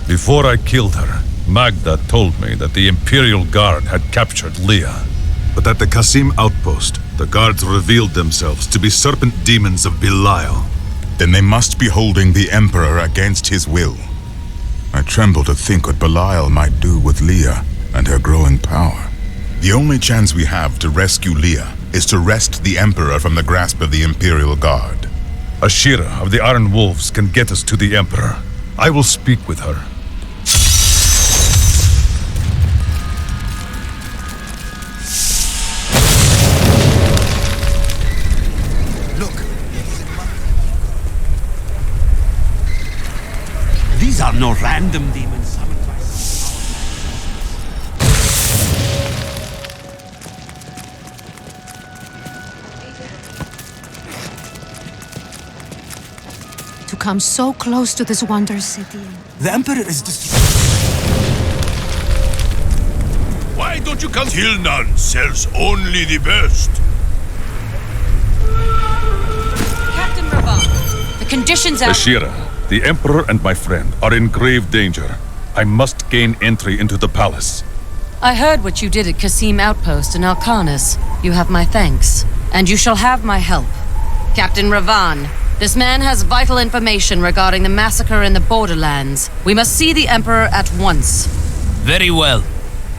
Before I killed her, Magda told me that the Imperial Guard had captured Leah. But at the Qasim outpost, the guards revealed themselves to be serpent demons of Belial. Then they must be holding the Emperor against his will. I tremble to think what Belial might do with Leah and her growing power. The only chance we have to rescue Leah is to wrest the Emperor from the grasp of the Imperial Guard. Ashira of the Iron Wolves can get us to the Emperor. I will speak with her. These are no random demons summoned by... To come so close to this wondrous city. The Emperor is destroyed. Why don't you come? Tilnan sells only the best. Captain Ravan, the conditions are... Ashira, the Emperor and my friend are in grave danger. I must gain entry into the palace. I heard what you did at Qasim Outpost in Alcanis. You have my thanks, and you shall have my help. Captain Ravan, this man has vital information regarding the massacre in the borderlands. We must see the Emperor at once. Very well,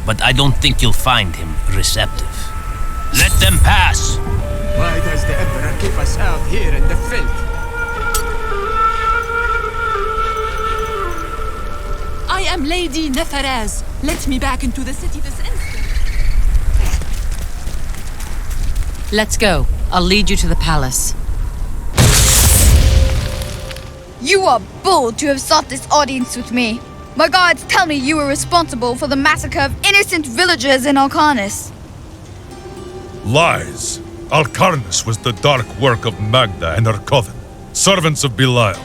but I don't think you'll find him receptive. Let them pass! Why does the Emperor keep us out here in the filth? I am Lady Neferez. Let me back into the city this instant. Let's go. I'll lead you to the palace. You are bold to have sought this audience with me. My guards tell me you were responsible for the massacre of innocent villagers in Alcanis. Lies. Alcarnus was the dark work of Magda and her coven, servants of Belial.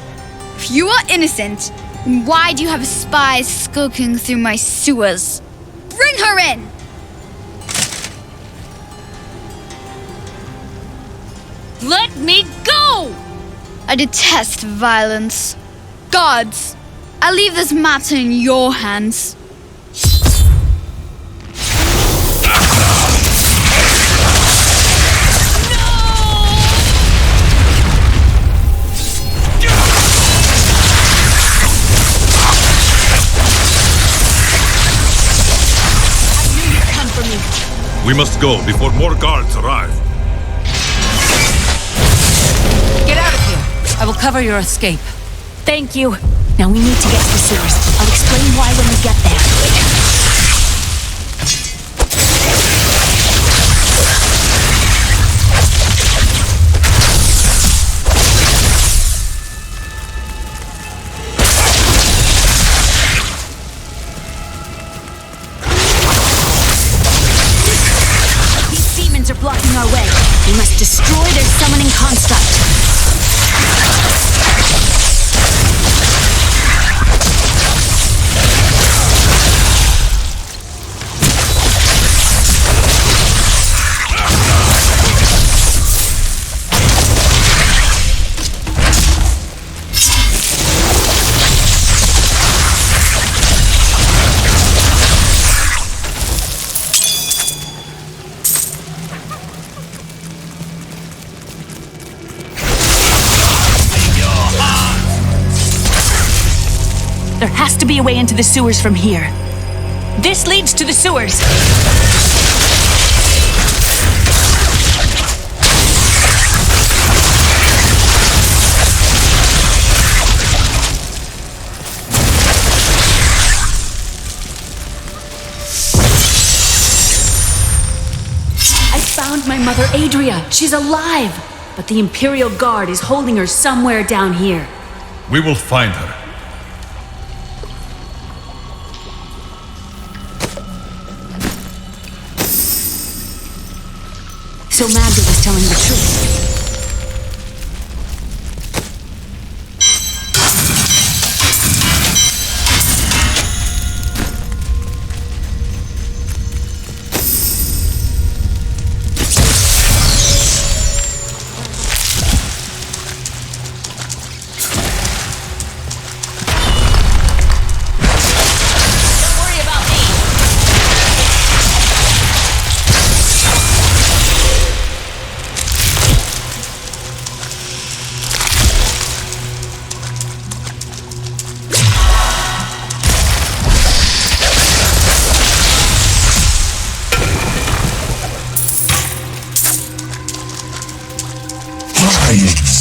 If you are innocent, then why do you have spies skulking through my sewers? Bring her in! Let me go! I detest violence. Guards, I leave this matter in your hands. We must go before more guards arrive. Get out of here. I will cover your escape. Thank you. Now we need to get to the sewers. I'll explain why when we get there. Are blocking our way. We must destroy their summoning construct. There has to be a way into the sewers from here. This leads to the sewers. I found my mother Adria. She's alive. But the Imperial Guard is holding her somewhere down here. We will find her. So Magda was telling the truth.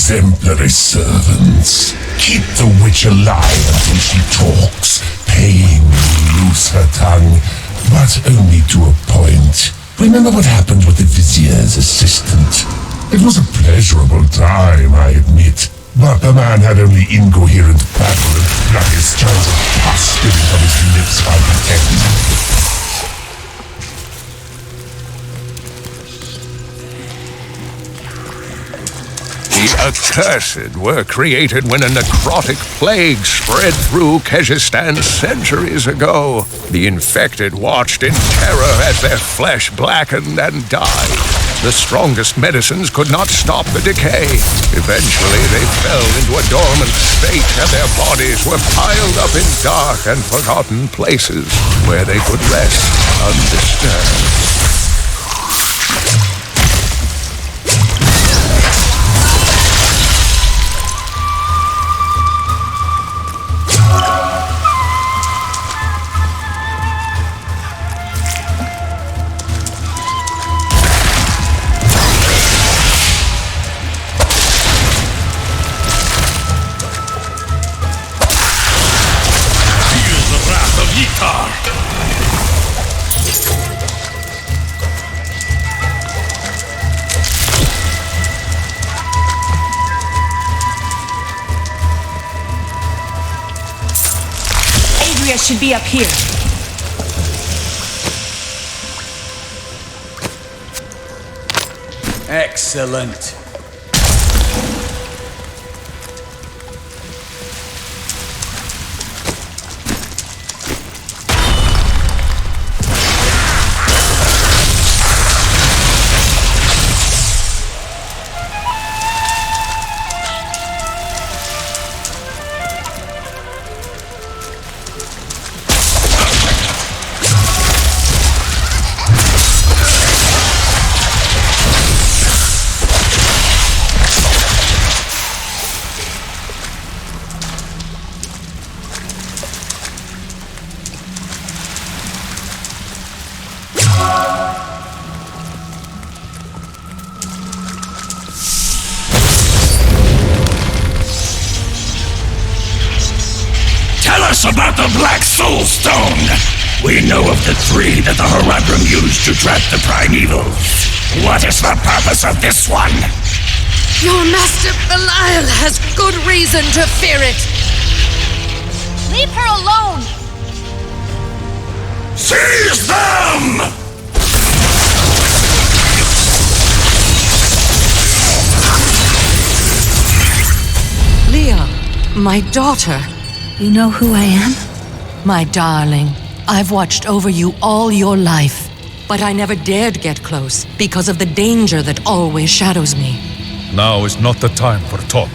exemplary servants. Keep the witch alive until she talks. Pain will loose her tongue, but only to a point. Remember what happened with the vizier's assistant? It was a pleasurable time, I admit. But the man had only incoherent babble and sluggish chants of pus spilling from his lips by the end. The accursed were created when a necrotic plague spread through Kyrgyzstan centuries ago. The infected watched in terror as their flesh blackened and died. The strongest medicines could not stop the decay. Eventually, they fell into a dormant state, and their bodies were piled up in dark and forgotten places where they could rest undisturbed. Should be up here. Excellent. About the Black Soul Stone. We know of the three that the Horadrim used to trap the primevals. What is the purpose of this one? Your master Belial has good reason to fear it. Leave her alone! Seize them! Leah, my daughter. You know who I am? My darling, I've watched over you all your life, but I never dared get close because of the danger that always shadows me. Now is not the time for talk.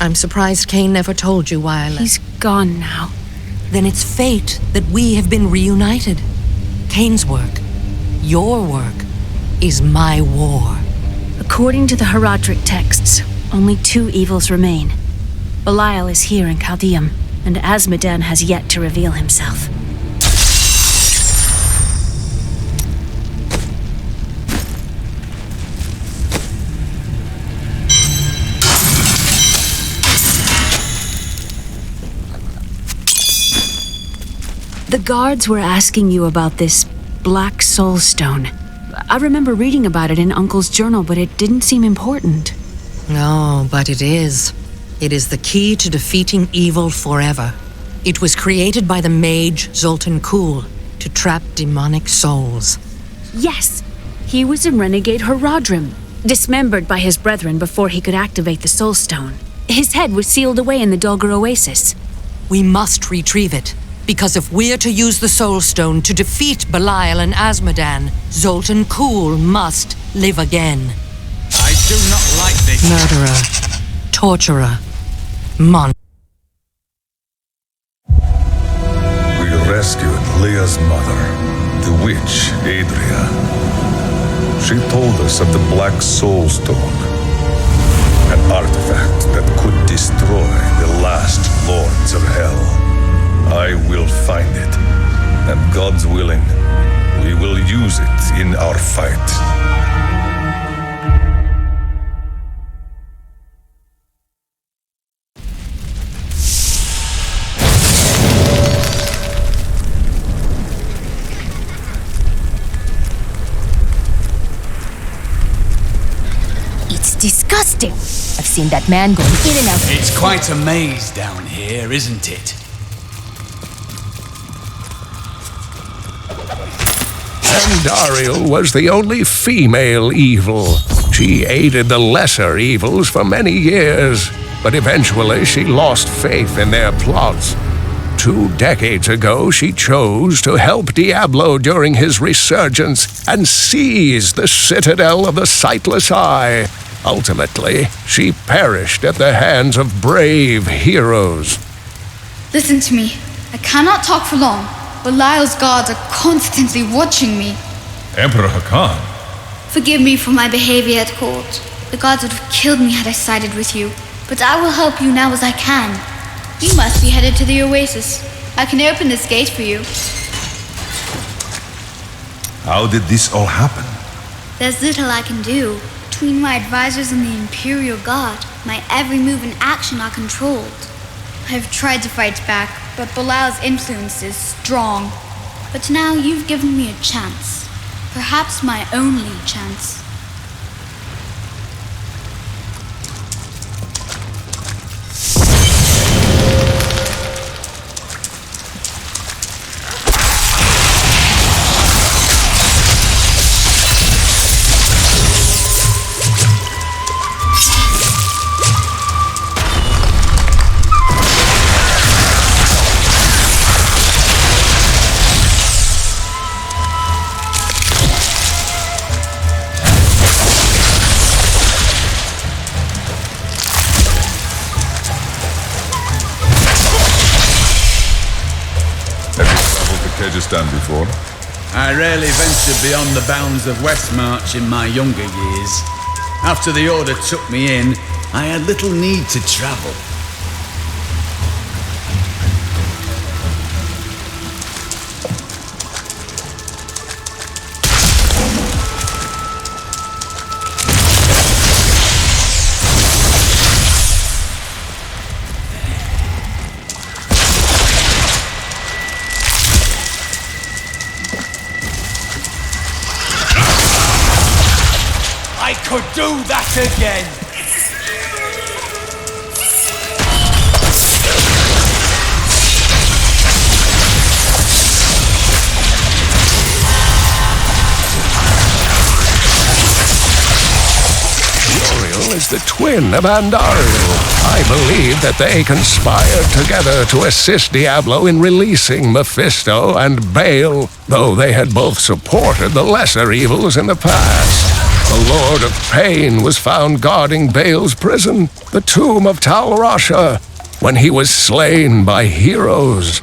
I'm surprised Cain never told you why I left. He's gone now. Then it's fate that we have been reunited. Cain's work, your work, is my war. According to the Horadric texts, only two evils remain. Belial is here in Chaldeum, and Azmodan has yet to reveal himself. The guards were asking you about this Black Soul Stone. I remember reading about it in Uncle's journal, but it didn't seem important. No, but it is. It is the key to defeating evil forever. It was created by the mage Zoltun Kulle to trap demonic souls. Yes, he was a renegade Horadrim, dismembered by his brethren before he could activate the Soul Stone. His head was sealed away in the Dulgar Oasis. We must retrieve it. Because if we're to use the Soul Stone to defeat Belial and Azmodan, Zoltun Kulle must live again. I do not like this. Murderer. Torturer. We rescued Leah's mother, the witch Adria. She told us of the Black Soul Stone, an artifact that could destroy the last lords of hell. I will find it, and God's willing, we will use it in our fight. It's disgusting. I've seen that man going in and out. It's quite a maze down here, isn't it? Andariel was the only female evil. She aided the lesser evils for many years, but eventually she lost faith in their plots. 2 decades ago, she chose to help Diablo during his resurgence and seize the citadel of the Sightless Eye. Ultimately, she perished at the hands of brave heroes. Listen to me. I cannot talk for long. Belial's guards are constantly watching me. Emperor Hakan. Forgive me for my behavior at court. The gods would have killed me had I sided with you, but I will help you now as I can. You must be headed to the Oasis. I can open this gate for you. How did this all happen? There's little I can do. Between my advisors and the Imperial Guard, my every move and action are controlled. I've tried to fight back, but Belial's influence is strong. But now you've given me a chance. Perhaps my only chance. Stand before? I rarely ventured beyond the bounds of Westmarch in my younger years. After the Order took me in, I had little need to travel. I could do that again! Uriel is the twin of Andariel. I believe that they conspired together to assist Diablo in releasing Mephisto and Baal, though they had both supported the lesser evils in the past. The Lord of Pain was found guarding Baal's prison, the tomb of Tal Rasha, when he was slain by heroes.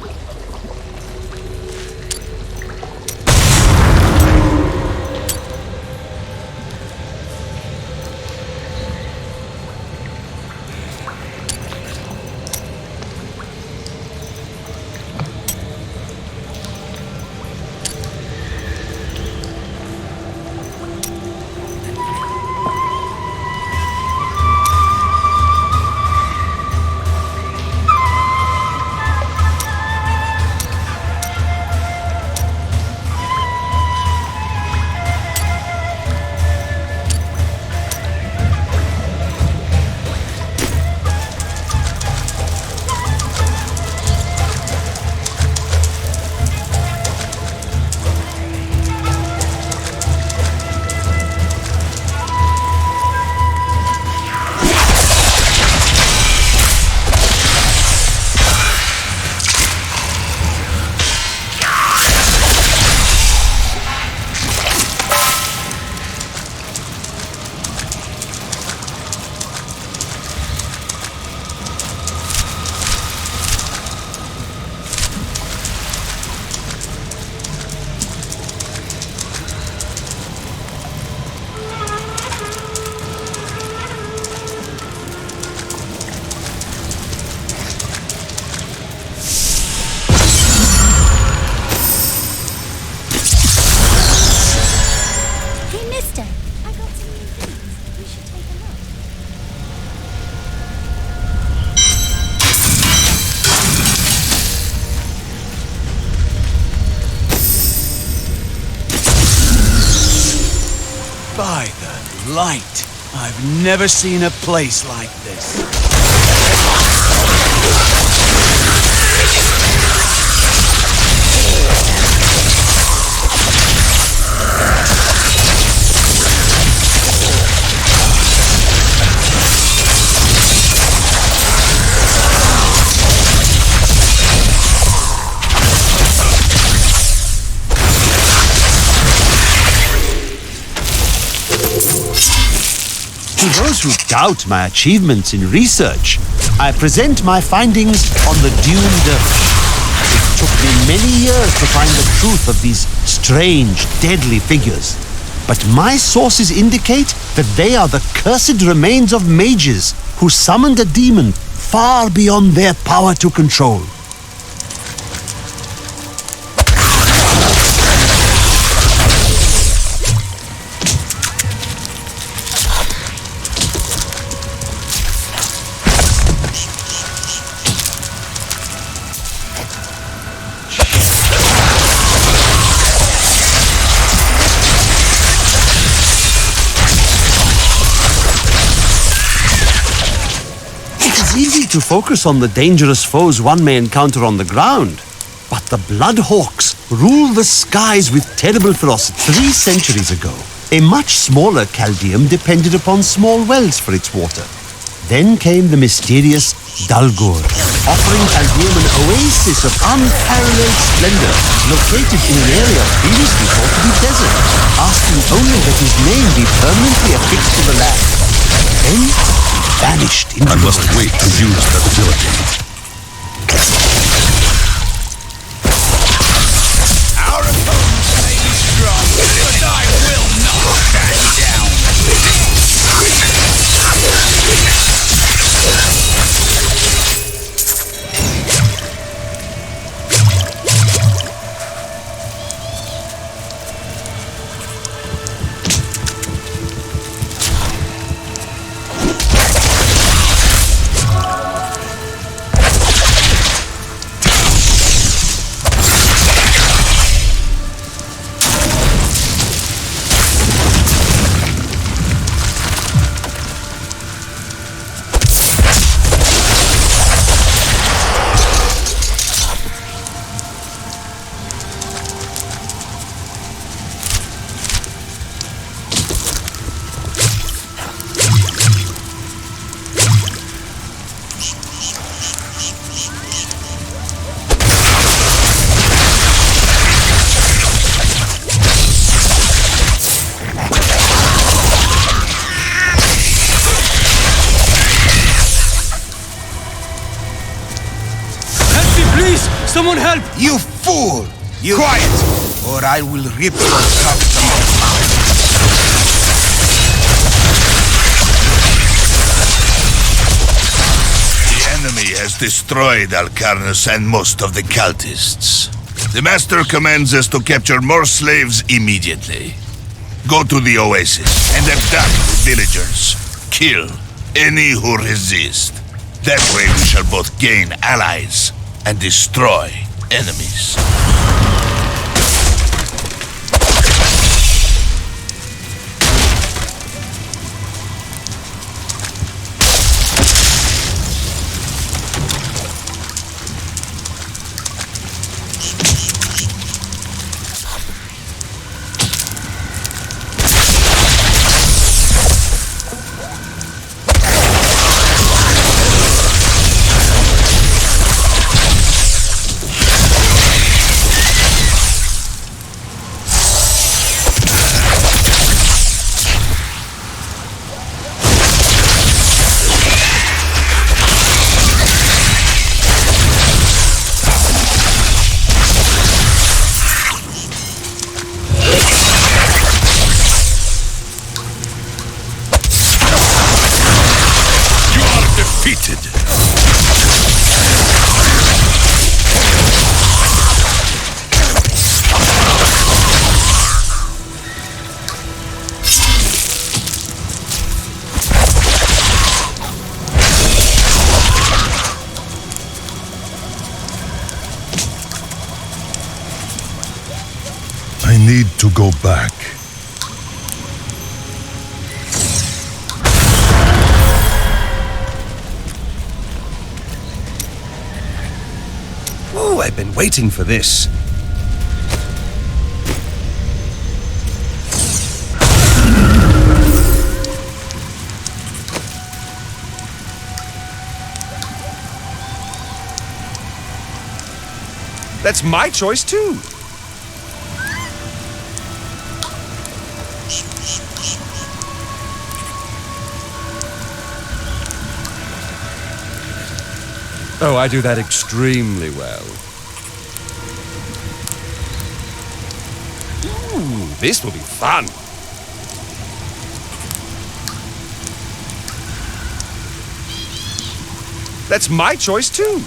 light. I've never seen a place like this. To those who doubt my achievements in research, I present my findings on the doomed Earth. It took me many years to find the truth of these strange, deadly figures. But my sources indicate that they are the cursed remains of mages who summoned a demon far beyond their power to control. Easy to focus on the dangerous foes one may encounter on the ground, but the Bloodhawks rule the skies with terrible ferocity. 3 centuries ago, a much smaller Chaldeum depended upon small wells for its water. Then came the mysterious Dalgur, offering Chaldeum an oasis of unparalleled splendor, located in an area previously thought to be desert, asking only that his name be permanently affixed to the land. Then vanished into I must wait to use that ability. Our opponents may be strong, but I will not back down. Someone help! You fool! You quiet, or I will rip your socks out. The enemy has destroyed Alcarnus and most of the cultists. The Master commands us to capture more slaves immediately. Go to the oasis and abduct the villagers. Kill any who resist. That way we shall both gain allies and destroy enemies. I need to go back. I've been waiting for this. That's my choice, too. Oh, I do that extremely well. Ooh, this will be fun. That's my choice, too.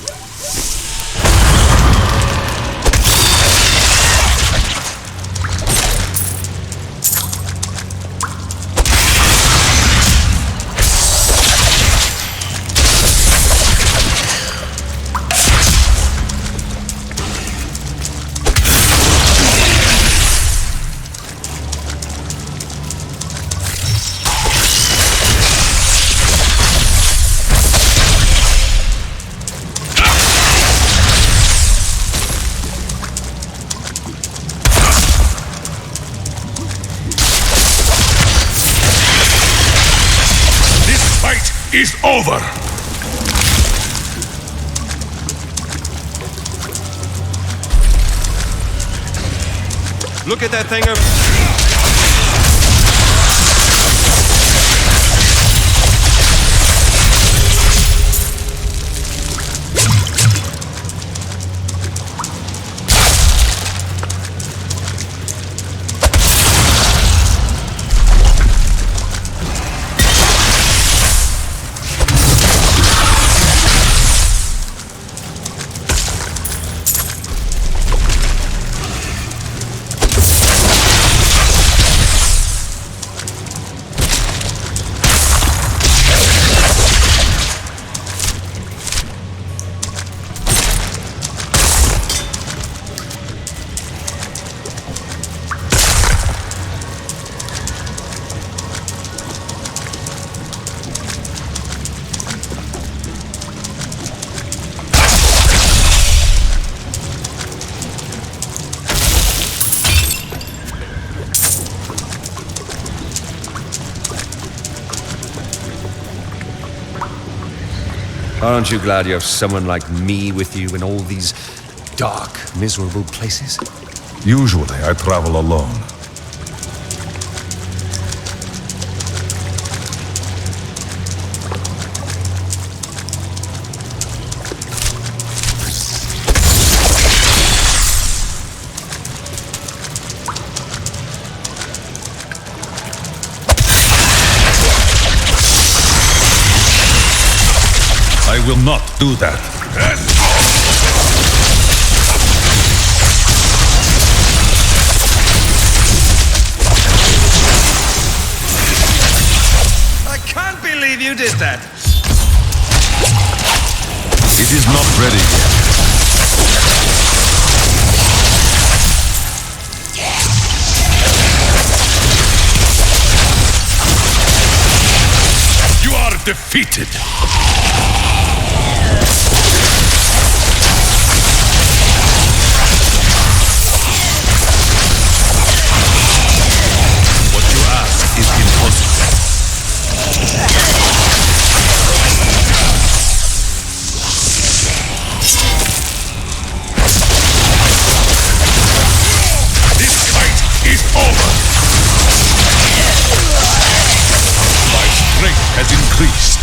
Is over. Look at that thing over. Aren't you glad you have someone like me with you in all these dark, miserable places? Usually, I travel alone. I will not do that. I can't believe you did that. It is not ready yet. You are defeated. Has increased.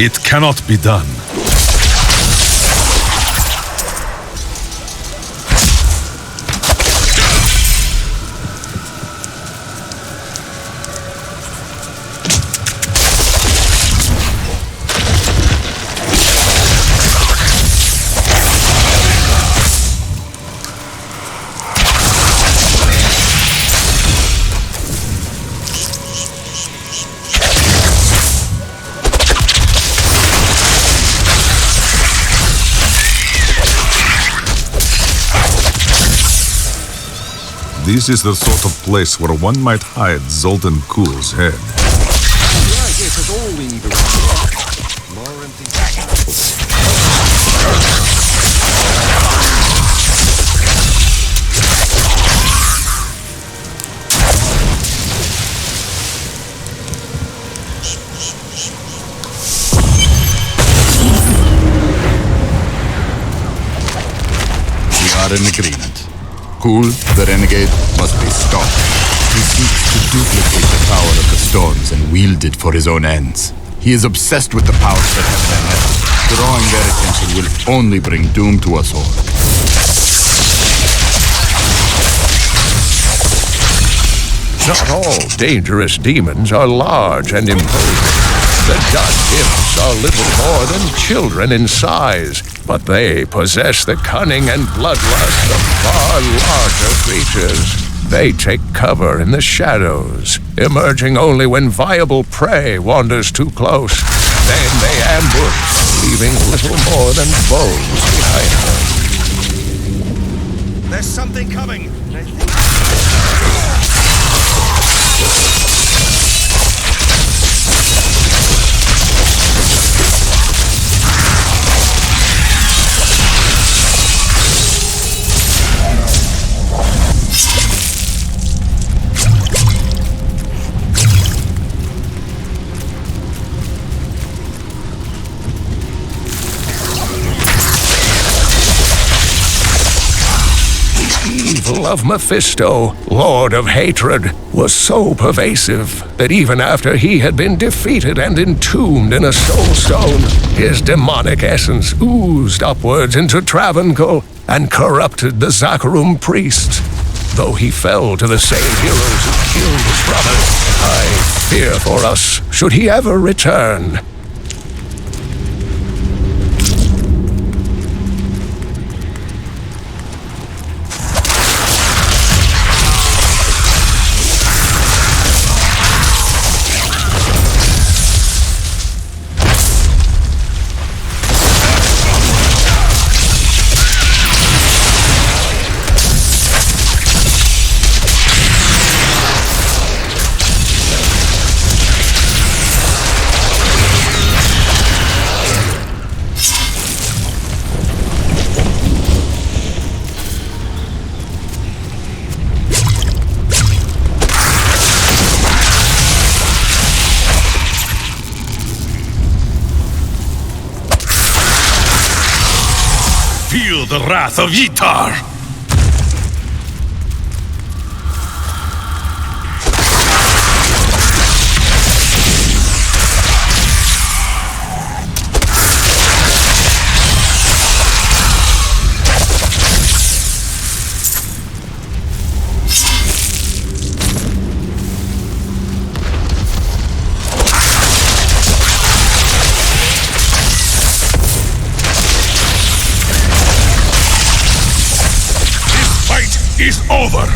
It cannot be done. This is the sort of place where one might hide Zoltun Kulle's head. Right, yes, that's all we need around here. More empty We are in agreement. Kulle, the renegade, must be stopped. He seeks to duplicate the power of the storms and wield it for his own ends. He is obsessed with the powers that heaven and earth. Drawing their attention will only bring doom to us all. Not all dangerous demons are large and imposing. The dust imps are little more than children in size, but they possess the cunning and bloodlust of far larger creatures. They take cover in the shadows, emerging only when viable prey wanders too close. Then they ambush, leaving little more than bones behind them. There's something coming. Evil of Mephisto, Lord of Hatred, was so pervasive that even after he had been defeated and entombed in a soul stone, his demonic essence oozed upwards into Travancore and corrupted the Zakharum priests. Though he fell to the same heroes who killed his brothers, I fear for us should he ever return. Feel the wrath of Yitar! Is over!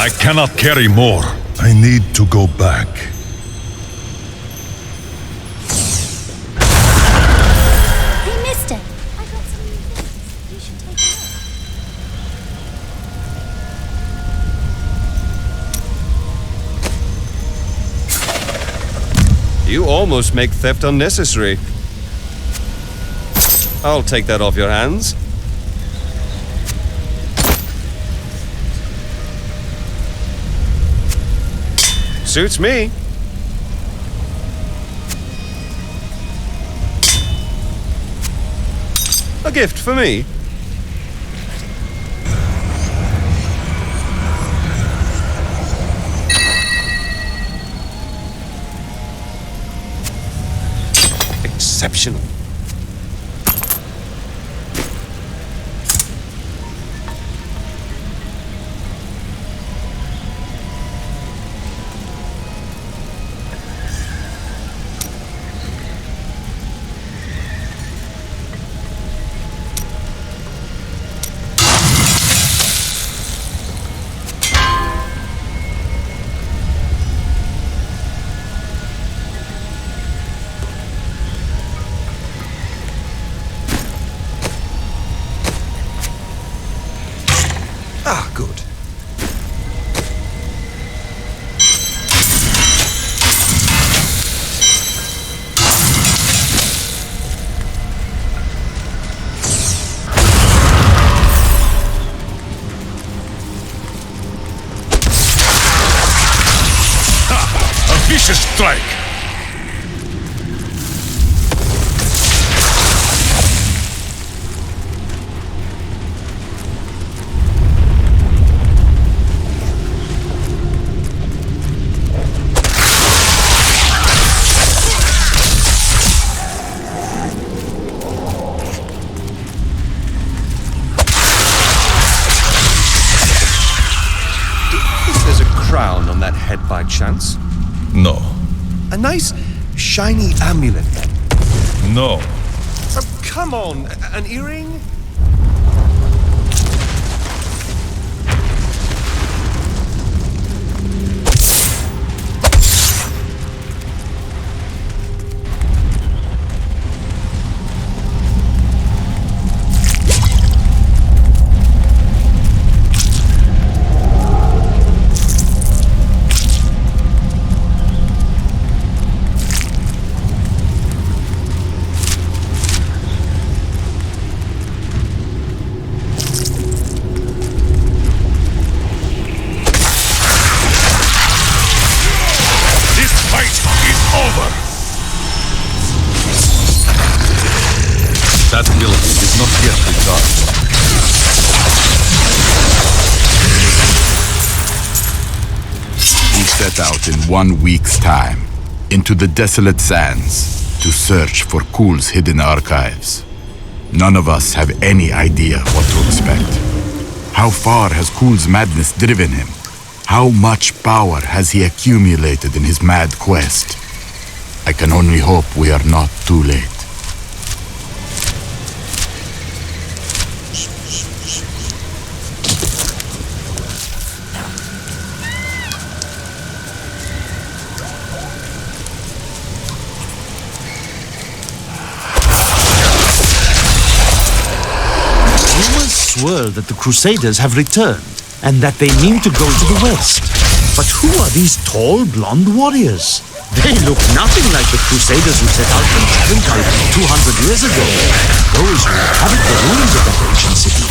I cannot carry more. I need to go back. Hey, mister. I got some new things. You should take a look. You almost make theft unnecessary. I'll take that off your hands. Suits me. A gift for me. Exceptional. Ah, good. A vicious strike! There's a crown on that head by chance. No. A nice, shiny amulet then. No. Oh, come on, an earring? That ability is not yet recharged. We set out in 1 week's time into the desolate sands to search for Kulle's hidden archives. None of us have any idea what to expect. How far has Kulle's madness driven him? How much power has he accumulated in his mad quest? I can only hope we are not too late. Swirl that the Crusaders have returned, and that they mean to go to the west. But who are these tall, blonde warriors? They look nothing like the Crusaders who set out from Travancore 200 years ago. Those who inhabit the ruins of that ancient city.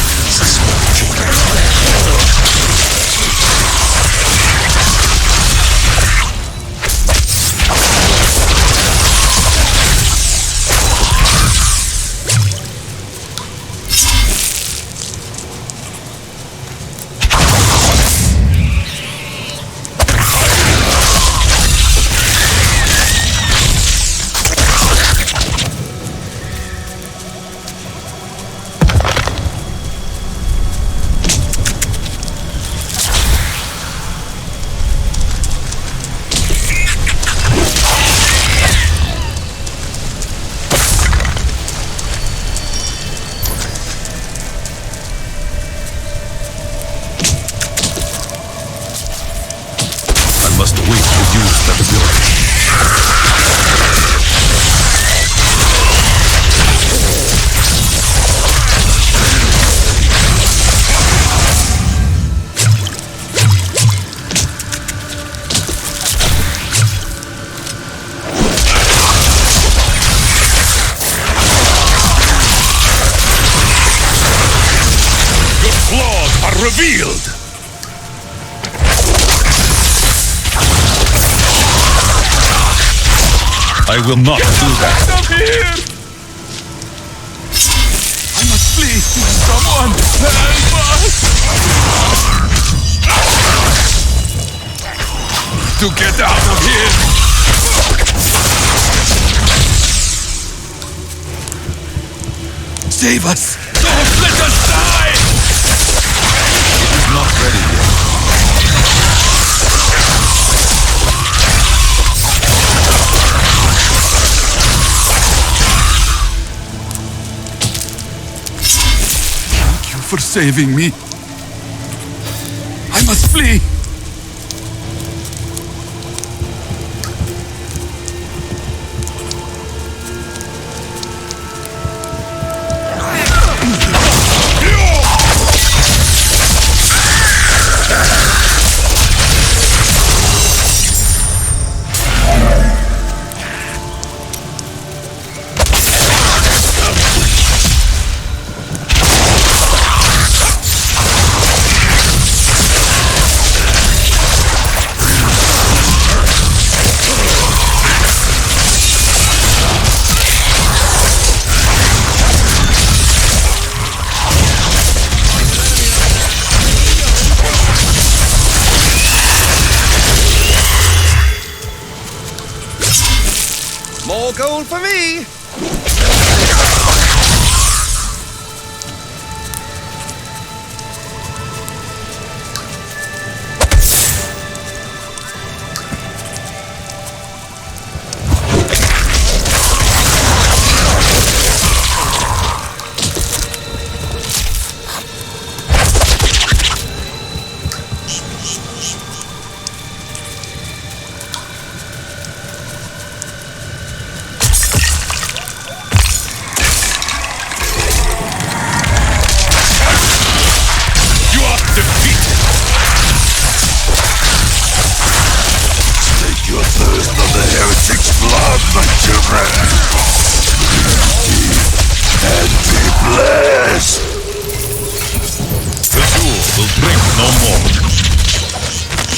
use that ability. Your flaws are revealed! I will not do that. Out of here! I must flee! Someone help us! To get out of here! Save us! Don't let us die! It is not ready yet. Thank you for saving me. I must flee! More gold for me!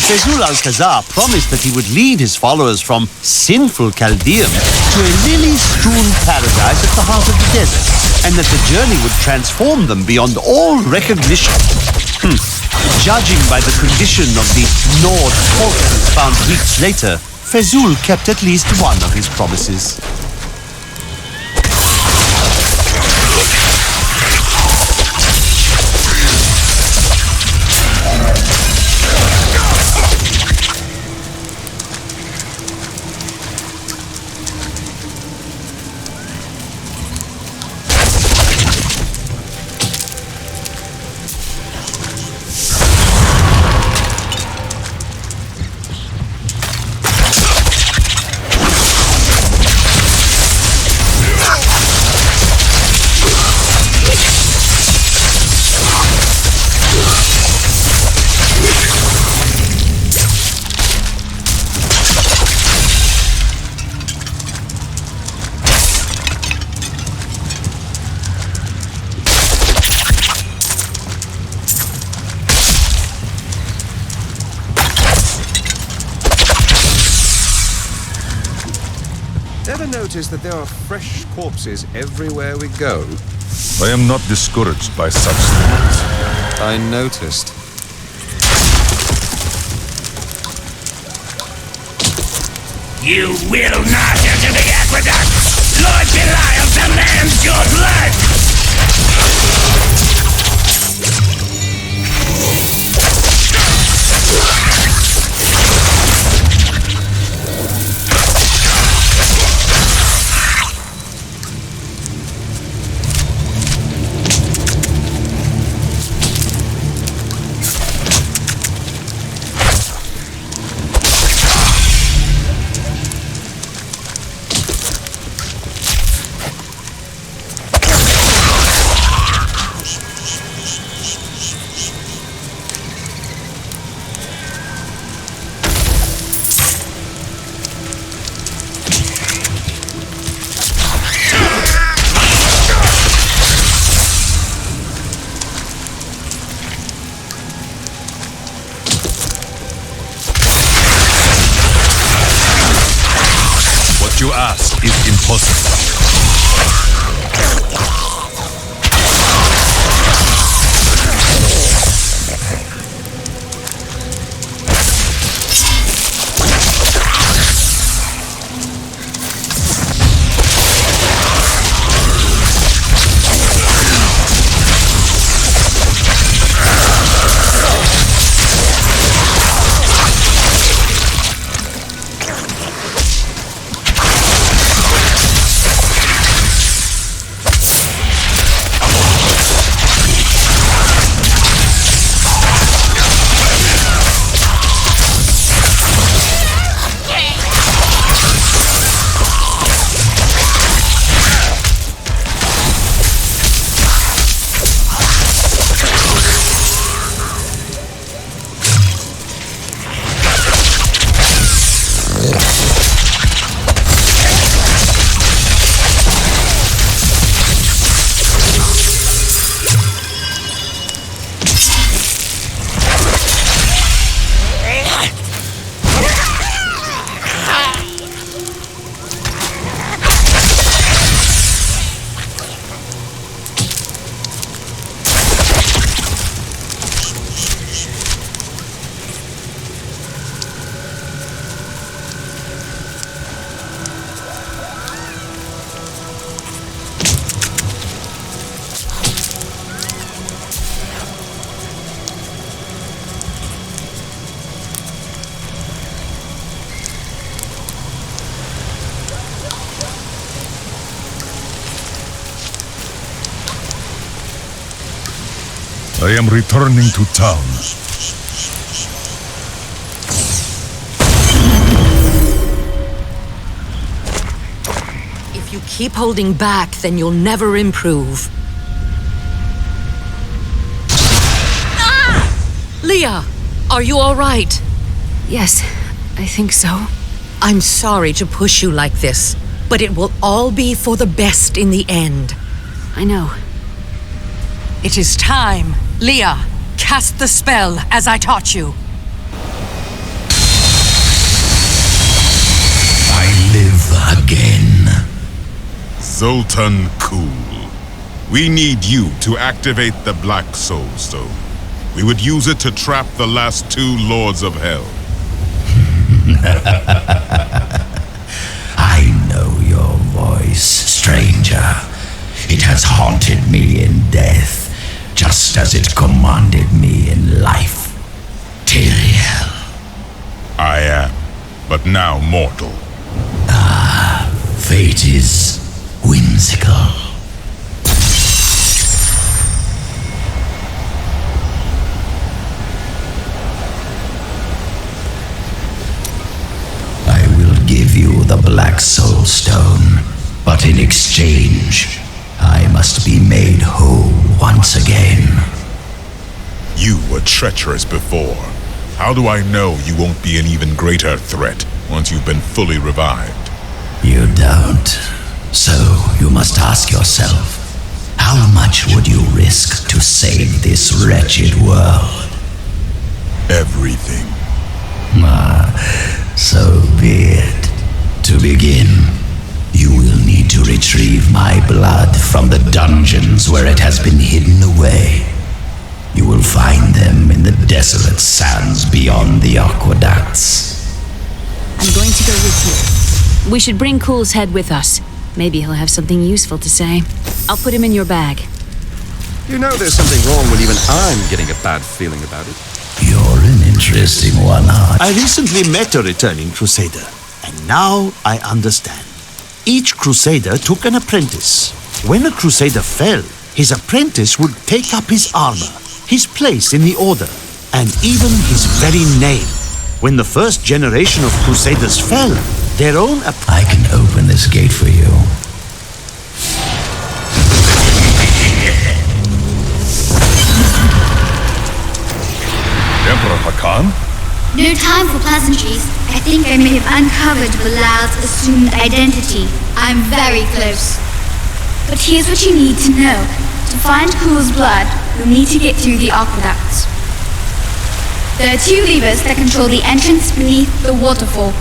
Fezul Alcazar promised that he would lead his followers from sinful Chaldean to a lily-strewn paradise at the heart of the desert, and that the journey would transform them beyond all recognition. Judging by the condition of the gnawed corpses found weeks later, Fezul kept at least one of his promises. Ever notice that there are fresh corpses everywhere we go? I am not discouraged by such things. I noticed. You will not enter the aqueduct! Lord Belial demands your blood! what you ask is impossible. I am returning to town. If you keep holding back, then you'll never improve. Leah, are you all right? Yes, I think so. I'm sorry to push you like this, but it will all be for the best in the end. I know. It is time. Leah, cast the spell as I taught you. I live again. Zoltun Kulle. We need you to activate the Black Soul Stone. We would use it to trap the last two Lords of Hell. I know your voice, stranger. It has haunted me in death, just as it commanded me in life. Tyrael. I am, but now mortal. Fate is whimsical. I will give you the Black Soul Stone, but in exchange, I must be made whole once again. You were treacherous before. How do I know you won't be an even greater threat once you've been fully revived? You don't. So you must ask yourself, how much would you risk to save this wretched world? Everything. So be it. To begin, you will need to retrieve my blood from the dungeons where it has been hidden away. You will find them in the desolate sands beyond the aqueducts. I'm going to go with you. We should bring Kulle's head with us. Maybe he'll have something useful to say. I'll put him in your bag. You know there's something wrong when even I'm getting a bad feeling about it. You're an interesting one, aren't you? I recently met a returning crusader, and now I understand. Each crusader took an apprentice. When a crusader fell, his apprentice would take up his armor, his place in the order, and even his very name. When the first generation of crusaders fell, their own I can open this gate for you. Emperor Hakan? No time for pleasantries. I think I may have uncovered Bilal's assumed identity. I'm very close. But here's what you need to know. To find Kulle's blood, you'll need to get through the aqueducts. There are two levers that control the entrance beneath the waterfall.